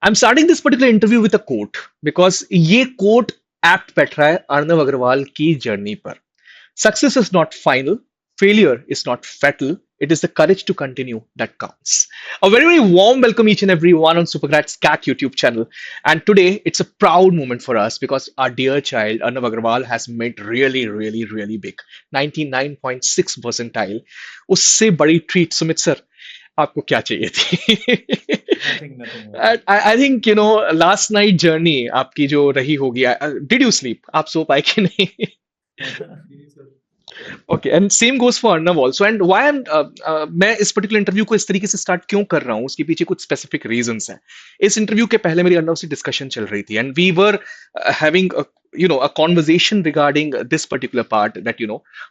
I'm starting this particular interview with a quote because ये quote apt बैठ रहा है अर्णव अग्रवाल की जर्नी पर. Success is not final. Failure is not fatal. It is the courage to continue that counts. A very, very warm welcome each and every one on Supergrad's CAT YouTube channel. And today it's a proud moment for us because our dear child Arnav Agarwal has made really, really, really big. 99.6 percentile. उससे बड़ी treat Sumit sir आपको क्या चाहिए थी? Nothing I, nothing I think you know last night journey आपकी जो रही होगी. Did you sleep? आप सो पाए कि नहीं? जी sir. Okay and same goes for Arnav also and why मैं इस पर्टिकुलर इंटरव्यू को इस तरीके से स्टार्ट क्यों कर रहा हूँ उसके पीछे कुछ स्पेसिफिक रीजंस हैं. इस इंटरव्यू के पहले मेरी अर्नव से डिस्कशन चल रही थी and we were having a conversation regarding this particular part that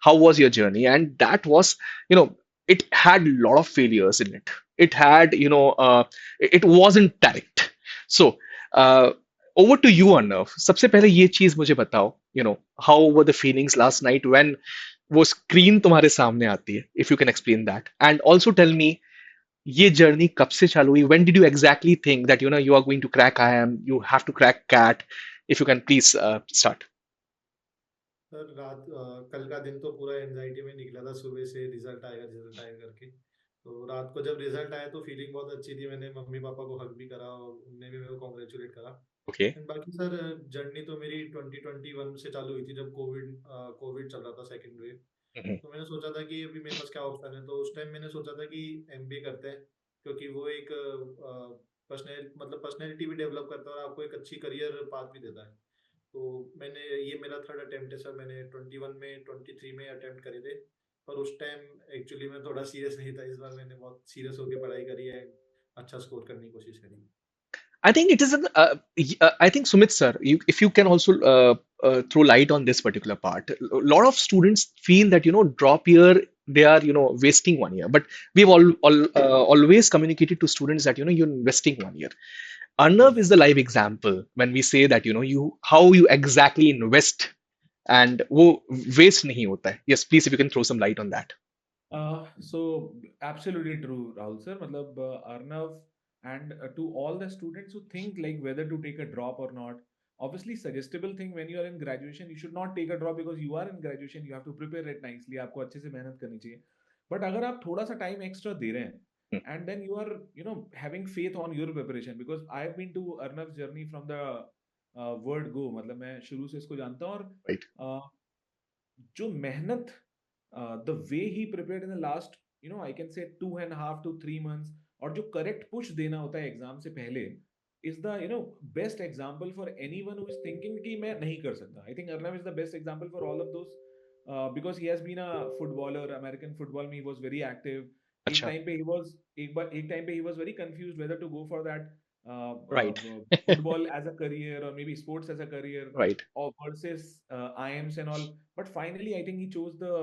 how was your journey, and that was you know it had a lot of failures in it. It had it wasn't direct. So uh, over to you, Arnav. सबसे पहले ये चीज मुझे बताओ, how were the feelings last night when वो screen तुम्हारे सामने आती है, if you can explain that and also tell me ये जर्नी कब से चालू हुई, when did you exactly think that you are going to crack I M, you have to crack CAT, if you can please start. Sir कल का दिन तो पूरा एंजाइटी में निकला था। सुबह से रिजल्ट आएगा करके। तो रात को जब रिजल्ट आया तो फीलिंग बहुत अच्छी थी। मैंने मम्मी पापा को हग भी करा और उनने भी मेरे को कॉन्ग्रेचुलेट करा। ओके. एंड बाकी सर, जर्नी तो मेरी 2021 से चालू हुई थी, जब कोविड कोविड चल रहा था, सेकेंड वेव। तो मैंने सोचा था कि अभी मेरे पास क्या ऑप्शन है, तो उस टाइम मैंने सोचा था कि एमबीए करते हैं, क्योंकि वो एक पर्सनैलिटी भी डेवलप करता है और आपको एक अच्छी करियर पाथ भी देता है। तो मैंने ये मेरा थर्ड अटेम्प्ट है सर। मैंने 21 में 23 में अटेम्प्ट करे थे, पर उस टाइम एक्चुअली मैं थोड़ा सीरियस नहीं था। इस बार मैंने बहुत सीरियस होकर पढ़ाई करी है, अच्छा स्कोर करने की कोशिश करी। I think it is an. I think Sumit sir, if you can also throw light on this particular part. A lot of students feel that drop year they are wasting 1 year, but we've always communicated to students that you're investing 1 year. Arnav is yes. the live example when we say that you how you exactly invest and वो waste नहीं होता है. Yes, please if you can throw some light on that. So absolutely true, Rahul sir. मतलब Arnav and to all the students who think like whether to take a drop or not. Obviously, suggestible thing when you are in graduation, you should not take a drop because you are in graduation. You have to prepare it nicely. आपको अच्छे से मेहनत करनी चाहिए. But अगर आप थोड़ा सा time extra दे रहे हैं, Hmm. and then you are having faith on your preparation, because I've been to Arnav's journey from the word go. मतलब मैं शुरू से इसको जानता हूँ और Right. uh, जो मेहनत the way he prepared in the last I can से 2.5 to 3 months, और जो करेक्ट पुश देना होता है एग्जाम से पहले, is the best example for anyone who is thinking कि मैं नहीं कर सकता. I think Arnav is the best example for all of those, because he has been a footballer. American football में ही वॉज वेरी एक्टिव. एक अच्छा. Time पे he was एक टाइम पे he was very confuse whether to go for that Right. football as a career or maybe sports as a career, Right. or versus IMs and all. But finally I think he chose the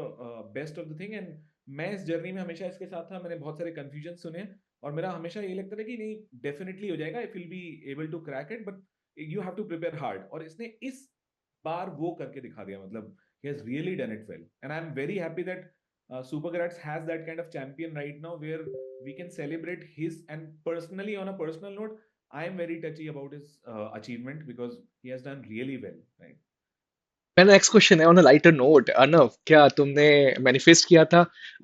best of the thing. And मैं इस journey में हमेशा इसके साथ था. मैंने बहुत सारे कंफ्यूजन सुने और मेरा हमेशा ये लगता था कि नहीं, डेफिनेटली हो जाएगा, I will be able to crack it, but you have to prepare hard. और इसने इस बार वो करके दिखा दिया. मतलब he has really done it well, and I'm very happy that Supergrats has that kind of champion right now where we can celebrate his. And personally, on a personal note, I am very touchy about his achievement because he has done really well, right? मेरा next question है on a lighter note. Arnav, क्या तुमने manifest किया था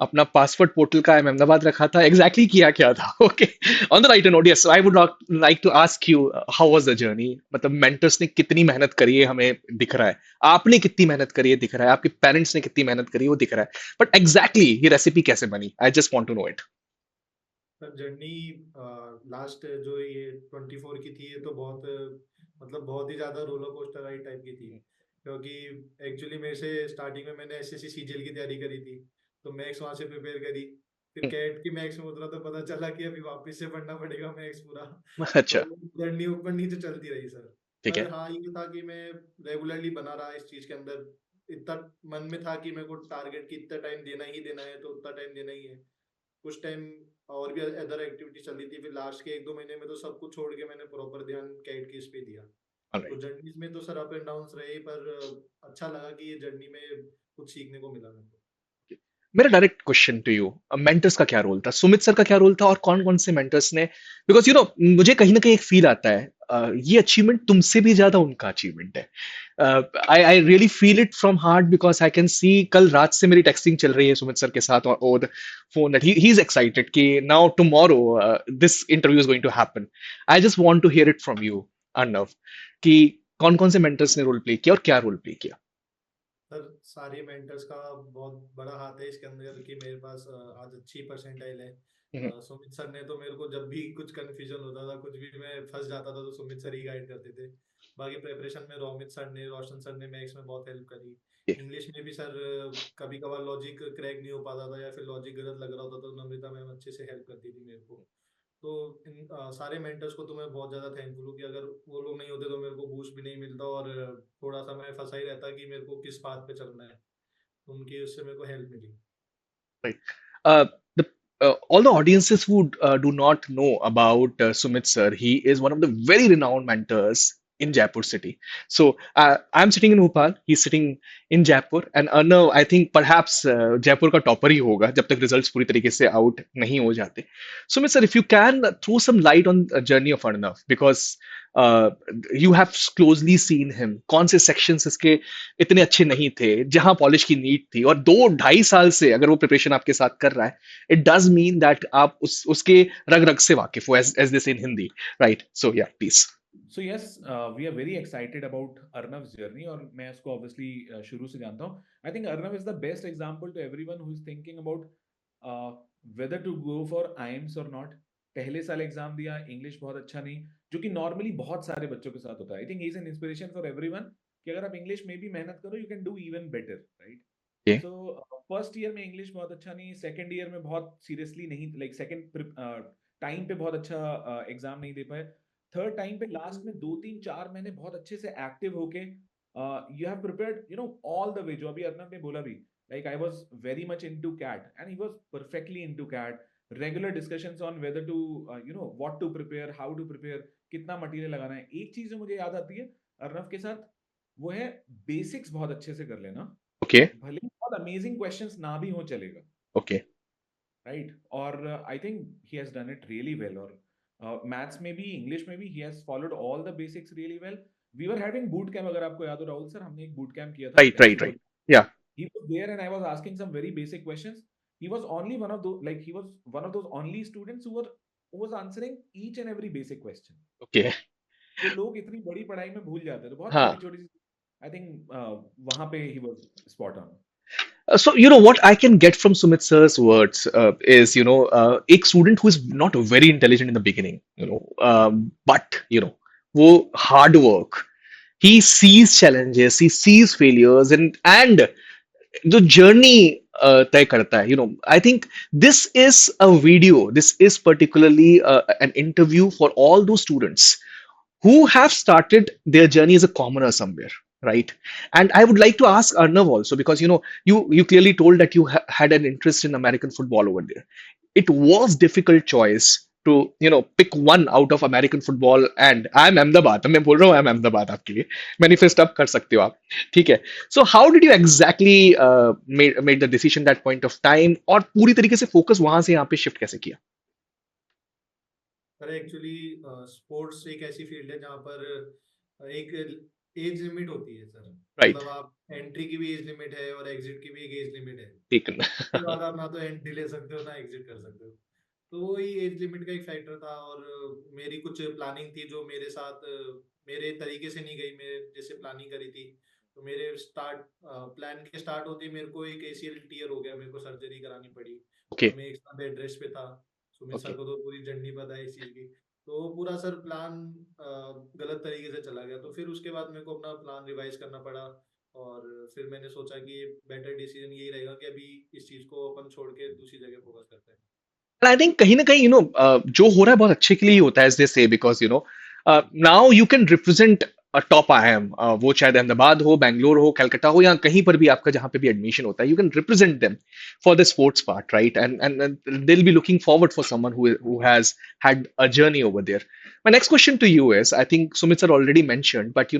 अपना passport portal का अहमदाबाद रखा था, एग्जैक्टली किया क्या था? Okay. On the lighter note, yes, I would like to ask you how was the journey. मतलब मेंटर्स ने कितनी मेहनत करी है हमें दिख रहा है, आपने कितनी मेहनत करी है दिख रहा है, आपके पेरेंट्स ने कितनी मेहनत करी है वो दिख रहा है, बट एग्जैक्टली ये रेसिपी कैसे बनी? I just want to know it. Sir journey last जो ये 24 की थी, ये तो बहुत बहुत ही ज्यादा रोलर कोस्टर राइड टाइप की थी। क्योंकि एक्चुअली मेरे से स्टार्टिंग में मैंने एसएससी सीजीएल की तैयारी करी थी, तो मैथ्स वहां से प्रिपेयर करी। फिर कैट की मैथ्स में उतरा तो पता चला कि अभी वापस से पढ़ना पड़ेगा मैथ्स पूरा। तो अच्छा. जर्नी ऊपर नीचे चलती रही सर। ठीक पर है. हाँ, ये था कि मैं रेगुलरली बना रहा इस चीज के अंदर। इतना मन में था कि मेरे को टारगेट की इतना टाइम देना ही देना है, तो उतना टाइम देना ही है। कुछ टाइम और भी अदर एक्टिविटी चल रही थी। फिर लास्ट के 1-2 महीने में तो सब कुछ छोड़ के मैंने प्रॉपर ध्यान कैट की इस पे दिया। तो ऑलराइट. जर्नीज में तो सर अप एंड डाउन्स रहे, पर अच्छा लगा कि ये जर्नी में कुछ सीखने को मिला मेरे को। मेरा direct question to you, mentors का क्या रोल था, सुमित सर का क्या रोल था, और कौन कौन से मेंटर्स ने, बिकॉज मुझे कहीं ना कहीं एक फील आता है, ये अचीवमेंट तुमसे भी ज्यादा उनका अचीवमेंट है। I really feel it from heart, because I can see, कल रात से मेरी टेक्सटिंग चल रही है सुमित सर के साथ over the phone, that he is excited कि now tomorrow this interview is going to happen. I just want to hear it from you, Arnav, कि कौन कौन से मेंटर्स ने रोल प्ले किया और क्या रोल प्ले किया। सर सारे मेंटर्स का बहुत बड़ा हाथ है इसके अंदर कि मेरे पास आज अच्छी परसेंटाइल है। हम्म। सुमित सर ने तो मेरे को जब भी कुछ कंफ्यूजन होता था, कुछ भी मैं फंस जाता था, तो सुमित सर ही गाइड करते थे। बाकी प्रिपरेशन में रोमित सर ने, रोशन सर ने मैथ्स में बहुत हेल्प करी। इंग्लिश में भी सर कभी कभार लॉजिक क्रैक नहीं हो पाता था या फिर लॉजिक गलत लग रहा होता तो नम्रता मैम अच्छे से हेल्प करती थी मेरे को। तो इन सारे मेंटर्स को तो मैं बहुत ज़्यादा थैंकफुल हूँ कि अगर वो लोग नहीं होते तो मेरे को बूस्ट भी नहीं मिलता और थोड़ा सा मैं फंसा ही रहता कि मेरे को किस पाथ पे चलना है। तो उनकी उससे मेरे को हेल्प मिली। Right. The all the audiences who do not know about Sumit sir, he is one of the very renowned mentors in Jaipur city. So I'm sitting in Bhopal, he's sitting in Jaipur, and Arnav, I think perhaps Jaipur का topper ही होगा जब तक results पूरी तरीके से out नहीं हो जाते। Sumit sir, if you can throw some light on the journey of Arnav, because uh, you have closely seen him, कौन से sections इसके इतने अच्छे नहीं थे, जहां पॉलिश की नीड थी, और 2 ढाई साल से अगर वो प्रिपरेशन आपके साथ कर रहा है, इट डज मीन दैट आप उसके रग रग से वाकिफ हो, as this in Hindi, right? So yeah please. So yes, we are very excited about Arnav journey, और मैं इसको ऑब्वियसली शुरू से जानता हूँ। I think Arnav is the best example to everyone who is thinking about whether to go for AIIMS और not. पहले साल एग्जाम दिया, इंग्लिश बहुत अच्छा नहीं, जो कि नॉर्मली बहुत सारे बच्चों के साथ होता है। आई think he is an inspiration for everyone कि अगर आप इंग्लिश में भी मेहनत करो, you can do even better, right? Okay. So first year में इंग्लिश बहुत अच्छा नहीं, सेकंड ईयर में बहुत सीरियसली नहीं, लाइक सेकंड टाइम पे बहुत अच्छा एग्जाम नहीं दे पाए। थर्ड टाइम पे लास्ट में 2 3 4 महीने बहुत अच्छे से एक्टिव होके you have prepared all the way, जो अभी अर्नव ने बोला भी, like I was very much into CAT and he was perfectly into CAT. Regular discussions on whether to what to prepare, how to prepare, कितना material लगाना है। एक चीज जो मुझे याद आती है अर्नव के साथ, वो है बेसिक्स बहुत अच्छे से कर लेना। ओके। भले ही बहुत अमेजिंग क्वेश्चंस ना भी हो चलेगा, ओके। राइट? और I think he has done it really well. और मैथ्स में भी, इंग्लिश में भी he has followed all the basics really well. We were having boot camp, अगर आपको याद हो राहुल सर, हमने एक बूट कैम्प किया था right right right. MCQ. Yeah. He was there and I was asking some very basic questions. He was only one of those, like he was one of those only students who was answering each and every basic question, okay. जो लोग इतनी बड़ी पढ़ाई में भूल जाते हैं। तो बहुत छोटी हाँ। छोटी, आई थिंक वहां पे he was spot on. So, what I can get from Sumit sir's words is, a student who is not very intelligent in the beginning, but, wo hard work. He sees challenges, he sees failures, and the journey तय करता है, I think this is particularly an interview for all those students who have started their journey as a commoner somewhere, right? And I would like to ask Arnav also, because you clearly told that you had an interest in American football over there. It was difficult choice to pick one out of American football, and I'm Ahmedabad, मैं बोल रहा हूँ I'm Ahmedabad आपके लिए, manifest up कर सकते हो आप, ठीक है? So how did you exactly made the decision that point of time, और पूरी तरीके से focus वहां से यहाँ पे shift कैसे किया? सर एक्चुअली स्पोर्ट्स एक ऐसी फील्ड है जहाँ पर एक एज लिमिट होती है सर। Right. मतलब आप एंट्री की भी एज लिमिट है और एग्जिट की भी एक एज लिमिट है। ठीक उसके बाद आप ना तो एंट्री ले सकते हो ना एग्जिट कर सकते हो। तो वही एज लिमिट का एक फैक्टर था और मेरी कुछ प्लानिंग थी जो मेरे साथ मेरे तरीके से नहीं गई, मैं जैसे प्लानिंग करी थी। तो मेरे प्लान के स्टार्ट होते ही मेरे को एक एसीएल टीयर हो गया, मेरे को सर्जरी करानी पड़ी ओके। और मैं एक साथ बेड रेस्ट पे था। Sumit sir okay. को तो पूरी जर्नी पता है इस चीज की। तो पूरा सर प्लान गलत तरीके से चला गया, तो फिर उसके बाद मेरे को अपना प्लान रिवाइज करना पड़ा और फिर मैंने सोचा कि बेटर डिसीजन यही रहेगा कि अभी इस चीज को अपन छोड़ के दूसरी जगह फोकस करते हैं। आई थिंक कहीं ना कहीं जो हो रहा है बहुत अच्छे के लिए ही होता है, एज दे से, because now you can represent a top IIM, वो चाहे अहमदाबाद हो, बैंगलोर हो, कलकत्ता हो, या कहीं पर भी आपका जहां पे भी एडमिशन होता है, you can represent them for the sports part, right? And they will be looking forward for someone who has had a journey over there. My next question to you is, I think Sumit sir already mentioned, but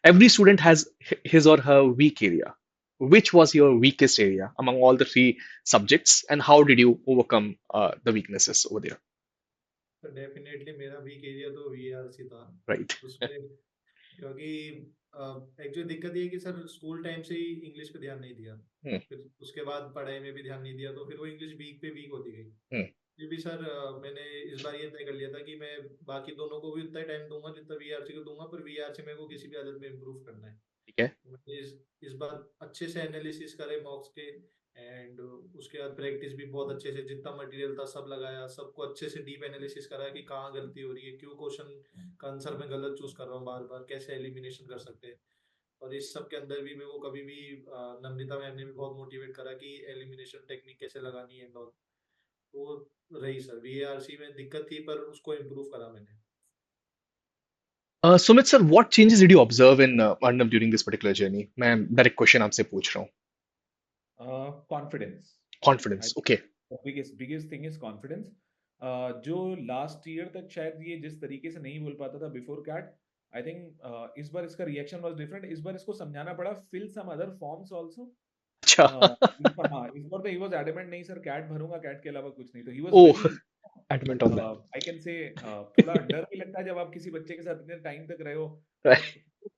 every student has his or her weak area. which was your weakest area among all the three subjects, and how did you overcome the weaknesses over there? तो definitely मेरा week area तो VRC था Right. उसमें, क्योंकि actually दिक्कत ये है कि सर स्कूल टाइम से ही इंग्लिश पे ध्यान नहीं दिया, Hmm. फिर उसके बाद पढ़ाई में भी ध्यान नहीं दिया, तो फिर वो इंग्लिश वीक पे वीक होती गई। Hmm. फिर भी सर मैंने इस बार ये तय कर लिया था कि मैं बाकी दोनों को भी उतना ही टाइम दूंगा जितना वीआरसी को दूंगा, पर वीआरसी मेरे को किसी भी आदत में इम्प्रूव करना है। ठीक है। तो मैंने इस बार अच्छे से एनालिसिस करे मॉक्स के, एंड उसके बाद प्रैक्टिस भी बहुत अच्छे से, जितना मटेरियल था सब लगाया, सबको अच्छे से डीप एनालिसिस करा कि कहाँ गलती हो रही है, क्यों क्वेश्चन का आंसर मैं गलत चूज कर रहा हूँ बार बार, कैसे एलिमिनेशन कर सकते हैं। और इस सब के अंदर भी मेरे को कभी भी नम्रता मैम ने भी बहुत मोटिवेट करा कि एलिमिनेशन टेक्निक कैसे लगानी है एंड ऑल। तो रही सर वीएआरसी में दिक्कत थी, पर उसको इम्प्रूव करा मैंने। Sumit sir, what changes did you observe in Arnav during this particular journey? मैं direct question आपसे पूछ रहा हूँ. Confidence, Confidence. Okay. Biggest thing is confidence. जो लास्ट ईयर तक शायद ये जिस तरीके से नहीं बोल पाता था बिफोर कैट, आई थिंक इस बार इसका रिएक्शन वाज डिफरेंट। इस बार इसको समझाना पड़ा, fill some other forms also. अच्छा. हाँ, इस बार तो ही वाज एडमेंट, नहीं सर कैट भरूंगा, कैट के अलावा कुछ नहीं। तो he was Oh, very, adamant on that. I can say, थोड़ा डर भी लगता है जब आप किसी बच्चे के साथ इतने टाइम तक रहे हो। Right.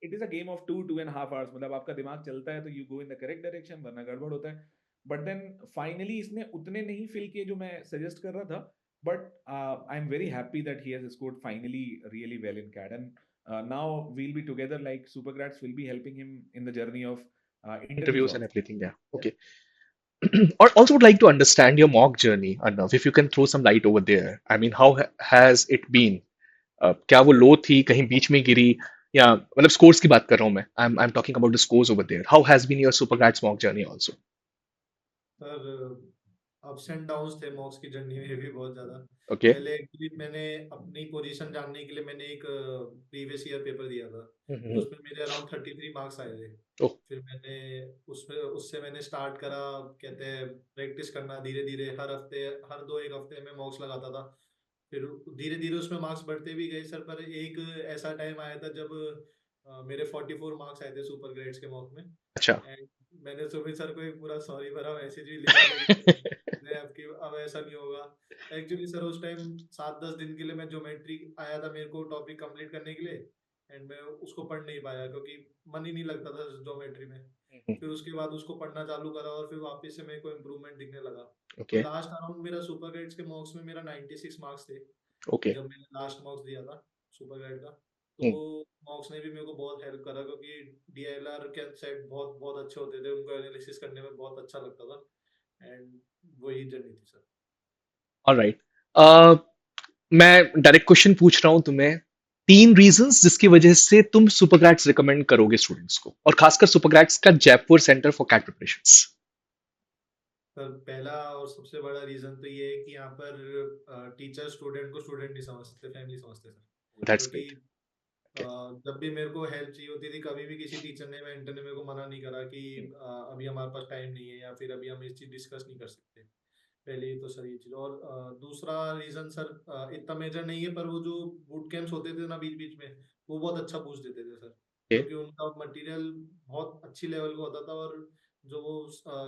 It is a game of 2.5 hours, मतलब आपका दिमाग चलता है तो you go in the correct direction, वरना गड़बड़ होता है। बट देन फाइनली इसने उतने नहीं फिल किए जो मैं सजेस्ट कर रहा था, but I am very happy that he has scored finally really well in CAT, and now we'll be together, like super grades will be helping him in the journey of interviews Interviews and also. everything. Yeah. Okay. Or also would like to understand your mock journey, Arnav. If you can throw some light over there. I mean, how has it been? क्या वो लो थी, कहीं बीच में गिरी, या मतलब scores की बात कर रहा हूँ मैं. I'm talking about the scores over there. How has been your Super Grats mock journey also? Sir ups and downs थे मॉक्स की जर्नी में भी बहुत ज्यादा। Okay. पहले एक्चुअली मैंने अपनी पोजीशन जानने के लिए मैंने एक प्रीवियस ईयर पेपर दिया था, तो Mm-hmm. उसमें मेरे अराउंड 33 मार्क्स आए थे। Oh. फिर मैंने उसमें उससे मैंने स्टार्ट करा, कहते हैं प्रैक्टिस करना धीरे धीरे, हर हफ्ते हर 2-1 हफ्ते में मॉक्स लगाता था। फिर धीरे धीरे उसमें मार्क्स बढ़ते भी गए सर, पर एक ऐसा टाइम आया था जब मेरे 44 मार्क्स आए थे सुपर ग्रेड्स के मॉक में। अच्छा. एंड मैंने सुमित सर को एक पूरा सॉरी भरा मैसेज भी लिखा था कि मैं आपकी अब ऐसा नहीं होगा। एक्चुअली सर उस टाइम 7-10 दिन के लिए मैं ज्योमेट्री आया था मेरे को टॉपिक कंप्लीट करने के लिए, एंड मैं उसको पढ़ नहीं पाया क्योंकि मन ही नहीं लगता था ज्योमेट्री में। फिर उसके बाद उसको पढ़ना चालू करा और फिर वापस से मेरे को इम्प्रूवमेंट दिखने लगा। तो Okay. लास्ट अराउंड मेरा सुपर ग्रेड्स के मार्क्स में मेरा 96 मार्क्स थे Okay. जब मैंने लास्ट मार्क्स दिया था सुपर ग्रेड का। तो Hmm. वो मार्क्स ने भी मेरे को बहुत हेल्प करा, क्योंकि डीएलआर के सेट बहुत बहुत अच्छे होते थे, उनको एनालिसिस करने में बहुत अच्छा लगता था, एंड वही जर्नी थी सर। All right. मैं डायरेक्ट क्वेश्चन पूछ रहा हूँ तुम्हें. 3 रीजंस जिसकी वजह से तुम सुपर ग्रेड्स रिकमेंड करोगे स्टूडेंट्स को, और खासकर सुपर ग्रेड्स का Jaipur centre for CAT preparations. Sir पहला और सबसे बड़ा रीजन तो ये है कि यहाँ पर टीचर स्टूडेंट को स्टूडेंट नहीं समझते, फैमिली समझते सर। दैट्स क्योंकि ग्रेट. ओके. जब भी मेरे को हेल्प चाहिए होती थी, कभी भी किसी टीचर ने मेंटर ने मेरे को मना नहीं करा कि अभी हमारे पास टाइम नहीं है या फिर अभी हम इस चीज डिस्कस नहीं कर सकते। पहले ही तो सर ये चीज, और दूसरा रीजन सर इतना मेजर नहीं है, पर वो जो बूट कैंप्स होते थे ना बीच बीच में, वो बहुत अच्छा बूस्ट देते थे सर, क्योंकि उनका मटेरियल बहुत अच्छी लेवल का होता था, और जो वो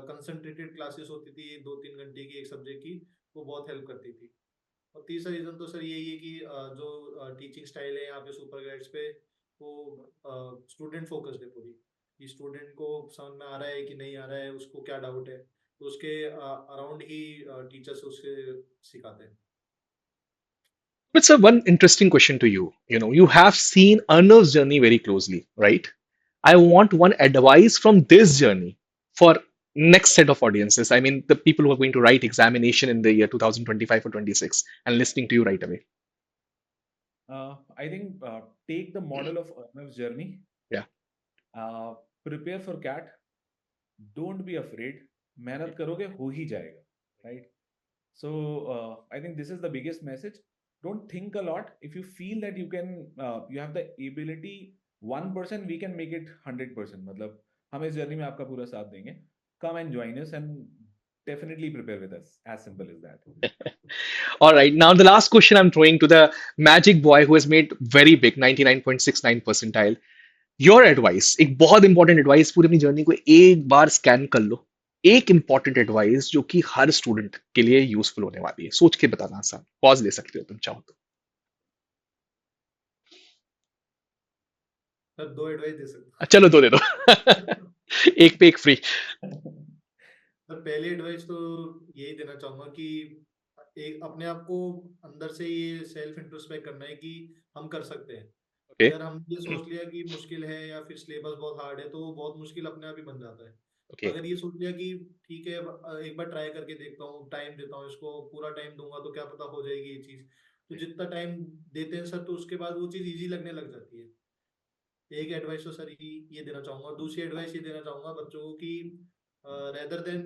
कंसंट्रेटेड क्लासेस होती थी 2-3 घंटे की एक सब्जेक्ट की, वो बहुत हेल्प करती थी। और तीसरा रीजन तो सर यही है कि जो टीचिंग स्टाइल है यहाँ पे सुपर गाइड्स पे, वो स्टूडेंट फोकस्ड है पूरी, कि स्टूडेंट को समझ में आ रहा है कि नहीं आ रहा है, उसको क्या डाउट है, तो उसके अराउंड ही टीचर्स उसके सिखाते हैं। But sir, one interesting question to you. You know, you have seen Arnav's journey very closely, right? I want one advice from this journey for next set of audiences. I mean, the people who are going to write examination in the year 2025 or 26 and listening to you right away. I think take the model of Arnav's journey. Yeah. Prepare for CAT. Don't be afraid. मेहनत करोगे हो ही जाएगा, right? So I think this is the biggest message. Don't think a lot. If you feel that you can, you have the ability, 1% we can make it 100%. मतलब हम इस journey में आपका पूरा साथ देंगे. Come and join us and definitely prepare with us. As simple as that. All right. Now, the last question I'm throwing to the magic boy who has made very big 99.69 percentile. Your advice, एक बहुत important advice, पूरी अपनी journey को एक बार scan कर लो। एक important advice जो कि हर स्टूडेंट के लिए यूजफुल होने वाली है, सोच के बताना आसान, पॉज ले सकते हो तुम चाहो तो। सर 2 एडवाइस दे सकता चलो दो दे दो। हूँ। एक पे एक फ्री। सर पहली एडवाइस तो यही देना चाहूंगा कि एक अपने आप को अंदर से ये सेल्फ इंट्रोस्पेक्ट करना है कि हम कर सकते हैं। ओके। अगर हम ये सोच लिया कि मुश्किल है या फिर सिलेबस बहुत हार्ड है तो वो बहुत मुश्किल अपने आप ही बन जाता है। ओके। अगर ये सोच लिया कि ठीक है एक बार ट्राई करके देखता हूँ, टाइम देता हूँ, इसको पूरा टाइम दूंगा तो क्या पता हो जाएगी ये चीज। तो जितना टाइम देते हैं सर तो उसके बाद वो चीज इजी लगने लग जाती है। एक एडवाइस तो सर ये देना चाहूंगा, और दूसरी एडवाइस ये देना चाहूंगा बच्चों को कि रेदर देन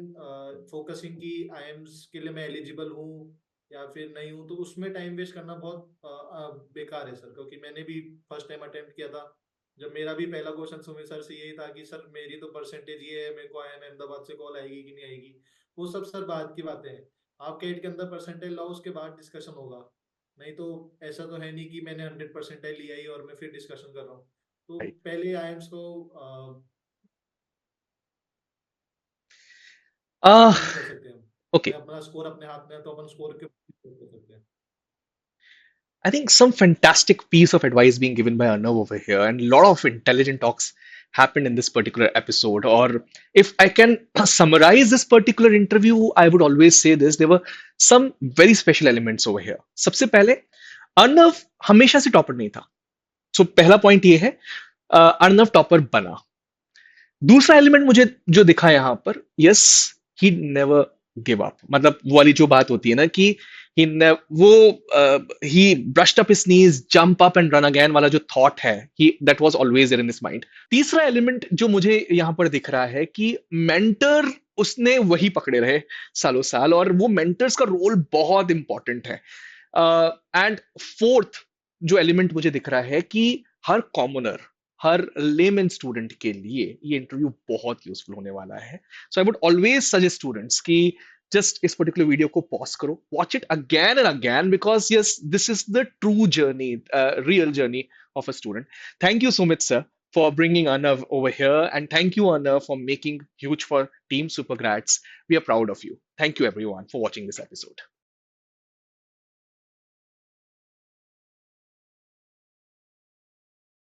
फोकसिंग कि आई एम के लिए मैं एलिजिबल हूँ या फिर नहीं हूँ, तो उसमें टाइम वेस्ट करना बहुत बेकार है सर। क्योंकि मैंने भी फर्स्ट टाइम अटेम्प्ट किया था, जब मेरा भी पहला क्वेश्चन सुमित सर से यही था कि सर मेरी तो परसेंटेज ये है, मेरे को आई अहमदाबाद से कॉल आएगी कि नहीं आएगी। वो सब सर बाद की बातें हैं। आप कैट के अंदर परसेंटेज लाओ, उसके बाद डिस्कशन होगा। नहीं तो ऐसा तो है नहीं कि मैंने 100% लिया ही और मैं फिर डिस्कशन कर रहा हूँ। तो राइट। पहले आईएम्स को चेंज कर सकते हैं हम। ओके। अपने अपना स्कोर अपने हाथ में है तो अपन स्कोर के कर सकते हैं। I think some fantastic piece of advice being given by Arnav over here, and a lot of intelligent talks happened in this particular episode. Or if I can summarize this particular interview, I would always say this: there were some very special elements over here. सबसे पहले, अर्नव हमेशा से topper नहीं था। सो पहला point ये है, Arnav topper बना। दूसरा एलिमेंट मुझे जो दिखा यहाँ पर, yes, he never give up. मतलब वो वाली जो बात होती है ना कि वो he brushed up his knees, jump up and run again वाला जो थॉट है, he that was always there in his mind. तीसरा एलिमेंट जो मुझे यहाँ पर दिख रहा है कि मेंटर उसने वही पकड़े रहे सालों साल, और वो मेंटर्स का रोल बहुत इंपॉर्टेंट है। एंड फोर्थ जो एलिमेंट मुझे दिख रहा है कि हर कॉमनर, हर लेमन स्टूडेंट के लिए ये इंटरव्यू बहुत यूजफुल होने वाला है। So I would always suggest students कि जस्ट इस पर्टिकुलर वीडियो को पॉज करो, watch it again and again, because yes, this is the true journey, real journey of a student. Thank you Sumit sir for bringing Arnav over here, and thank you Arnav for making huge for Team Supergrads. We are proud of you. Thank you everyone for watching this episode.